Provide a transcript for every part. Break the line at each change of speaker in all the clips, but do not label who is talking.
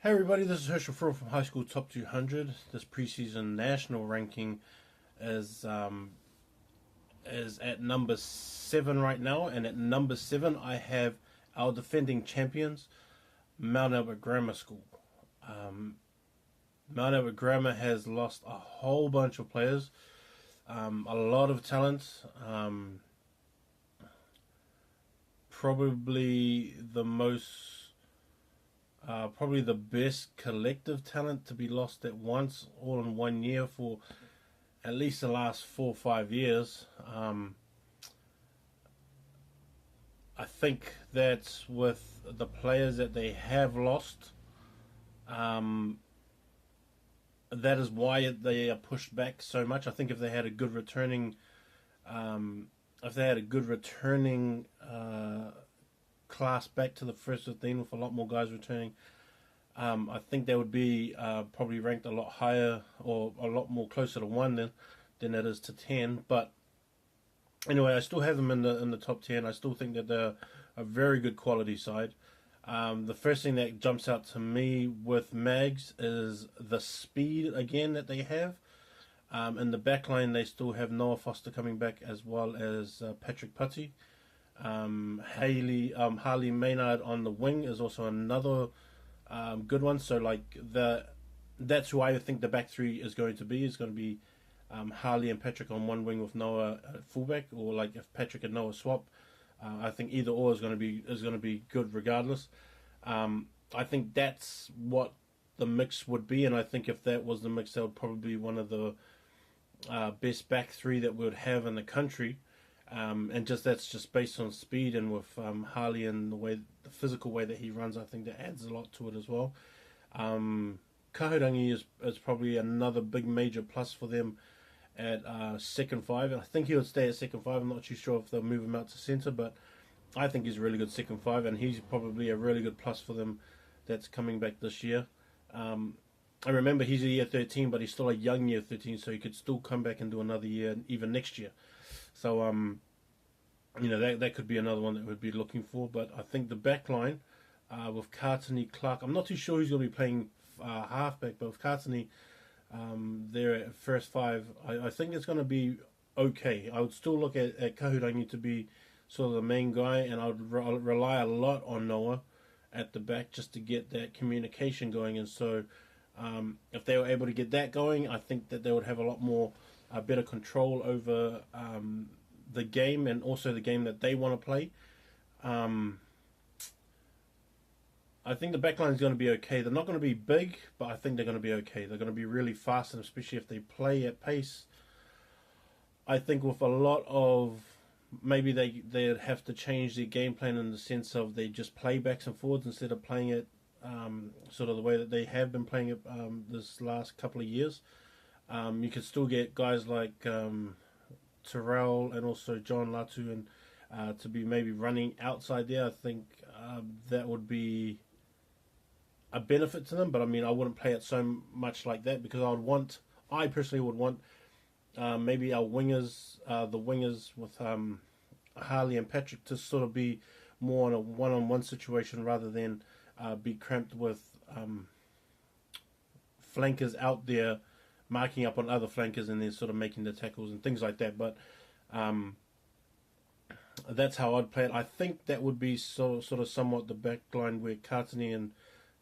Hey everybody, this is Herschel Frill from High School Top 200. This preseason national ranking is is at number 7 right now, and at number 7 I have our defending champions, Mount Albert Grammar School. Um, Mount Albert Grammar has lost a whole bunch of players, a lot of talent. Probably the most probably the best collective talent to be lost at once, all in 1 year for at least the last 4 or 5 years. I think that with the players that they have lost, um, that is why they are pushed back so much. I think if they had a good returning, if they had a good returning class back to the first 15 with a lot more guys returning, I think they would be probably ranked a lot higher or a lot more closer to 1 than it is to 10. But anyway, I still have them in the top 10. I still think that they're a very good quality side. The first thing that jumps out to me with MAGS is the speed again that they have. In the back line, they still have Noah Foster coming back as well as Patrick Putty. Harley Maynard on the wing is also another good one. So that's who I think the back three is going to be. Is going to be Harley and Patrick on one wing with Noah at fullback, or like if Patrick and Noah swap. I think either or is going to be good regardless. I think that's what the mix would be, and I think if that was the mix, that would probably be one of the best back three that we would have in the country. And that's just based on speed, and with Harley and the physical way that he runs, I think that adds a lot to it as well. Kahurangi is probably another big major plus for them at second five. I think he would stay at second five. I'm not too sure if they'll move him out to centre, but I think he's a really good second five, and he's probably a really good plus for them that's coming back this year. I remember he's a year 13, but he's still a young year 13, so he could still come back and do another year, even next year. So, that could be another one that we'd be looking for. But I think the back line with Cartney, Clark, I'm not too sure who's going to be playing halfback, but with Cartney there at first five, I think it's going to be okay. I would still look at Kahurangi to be sort of the main guy, and I would rely a lot on Noah at the back just to get that communication going. And so if they were able to get that going, I think that they would have a lot more better control over the game, and also the game that they want to play. I think the backline is going to be okay. They're not going to be big, but I think they're going to be okay. They're going to be really fast, and especially if they play at pace. I think with a lot of, maybe they'd have to change their game plan in the sense of they just play backs and forwards instead of playing it sort of the way that they have been playing it this last couple of years. You could still get guys like Terrell and also John Latu and to be maybe running outside there. I think that would be a benefit to them, but I mean, I wouldn't play it so much like that, because I personally would want maybe our wingers, the wingers with Harley and Patrick, to sort of be more in a one-on-one situation rather than be cramped with flankers out there marking up on other flankers and then sort of making the tackles and things like that. But that's how I'd play it. I think that would be sort of somewhat the back line where Katani and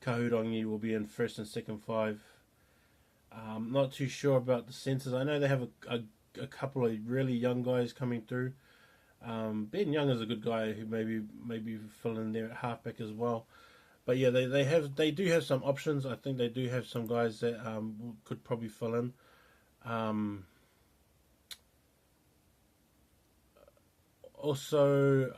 Kahurangi will be in first and second five. Not too sure about the centres. I know they have a couple of really young guys coming through. Ben Young is a good guy who maybe fill in there at halfback as well. But yeah, they do have some options. I think they do have some guys that could probably fill in. Also,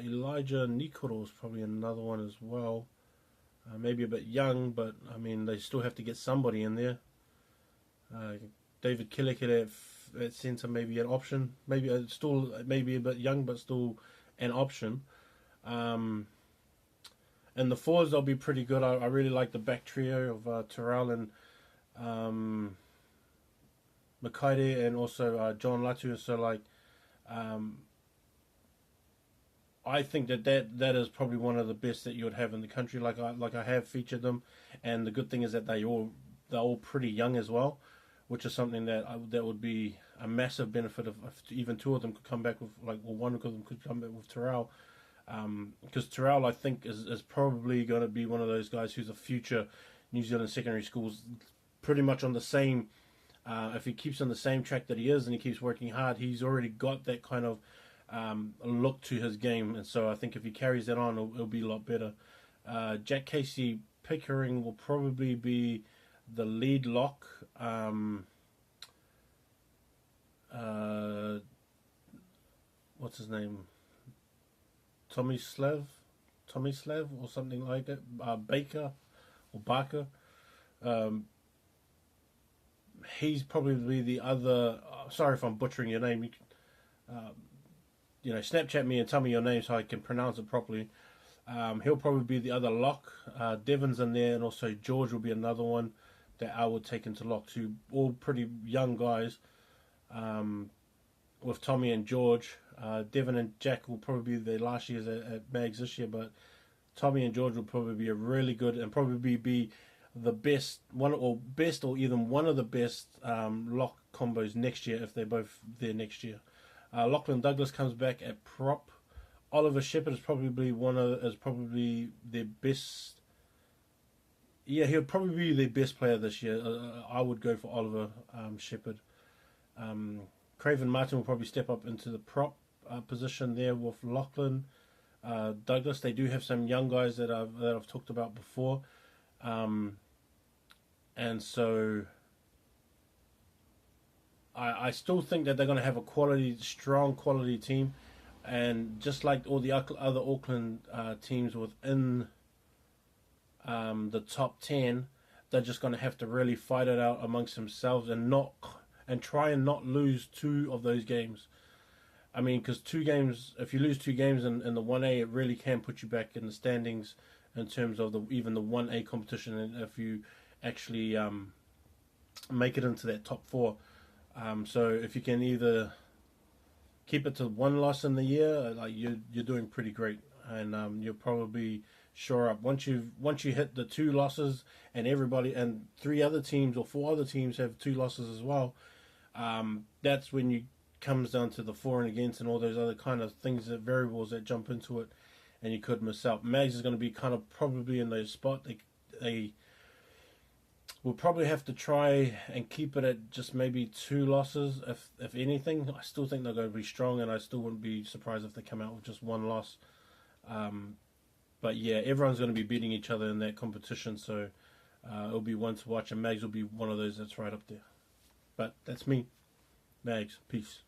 Elijah Nikoro is probably another one as well. Maybe a bit young, but I mean, they still have to get somebody in there. David Killickett at centre, maybe an option. Maybe a bit young, but still an option. And the forwards, they'll be pretty good. I really like the back trio of Terrell and Makaide, and also John Latu. So I think that is probably one of the best that you would have in the country. Like I have featured them, and the good thing is that they're all pretty young as well, which is something that would be a massive benefit if even two of them could come back with or one of them could come back with Terrell, because Terrell I think is probably going to be one of those guys who's a future New Zealand secondary schools, pretty much on the same. If he keeps on the same track that he is and he keeps working hard, he's already got that kind of look to his game, and so I think if he carries that on, it'll be a lot better. Jack Casey Pickering will probably be the lead lock. What's his name? Tomislav, or something like that. Baker or Barker. He's probably the other. Sorry if I'm butchering your name. You can, Snapchat me and tell me your name so I can pronounce it properly. He'll probably be the other lock. Devon's in there, and also George will be another one that I would take into lock too. All pretty young guys. With Tommy and George, Devon and Jack will probably be their last years at MAGS this year, but Tommy and George will probably be a really good and probably be the best or even one of the best lock combos next year if they're both there next year. Lachlan Douglas comes back at prop. Oliver Shepherd is probably their best. Yeah, he'll probably be their best player this year. I would go for Oliver Shepherd. Craven Martin will probably step up into the prop position there with Lachlan Douglas. They do have some young guys that I've talked about before, and so I still think that they're going to have a strong quality team, and just like all the other Auckland teams within the top 10, they're just going to have to really fight it out amongst themselves and try and not lose two of those games. I mean, because if you lose two games in the 1A, it really can put you back in the standings in terms of even the 1A competition, and if you actually make it into that top 4. So if you can either keep it to one loss in the year, you're doing pretty great, and you'll probably shore up once you hit the 2 losses, and 3 other teams or 4 other teams have 2 losses as well. That's when you comes down to the for and against and all those other kind of things, that variables that jump into it, and you could miss out. MAGS is going to be kind of probably in those spot. They will probably have to try and keep it at just maybe 2 losses, if anything. I still think they're going to be strong, and I still wouldn't be surprised if they come out with just 1 loss. But yeah, everyone's going to be beating each other in that competition, so it'll be one to watch, and MAGS will be one of those that's right up there. But that's me. MAGS. Peace.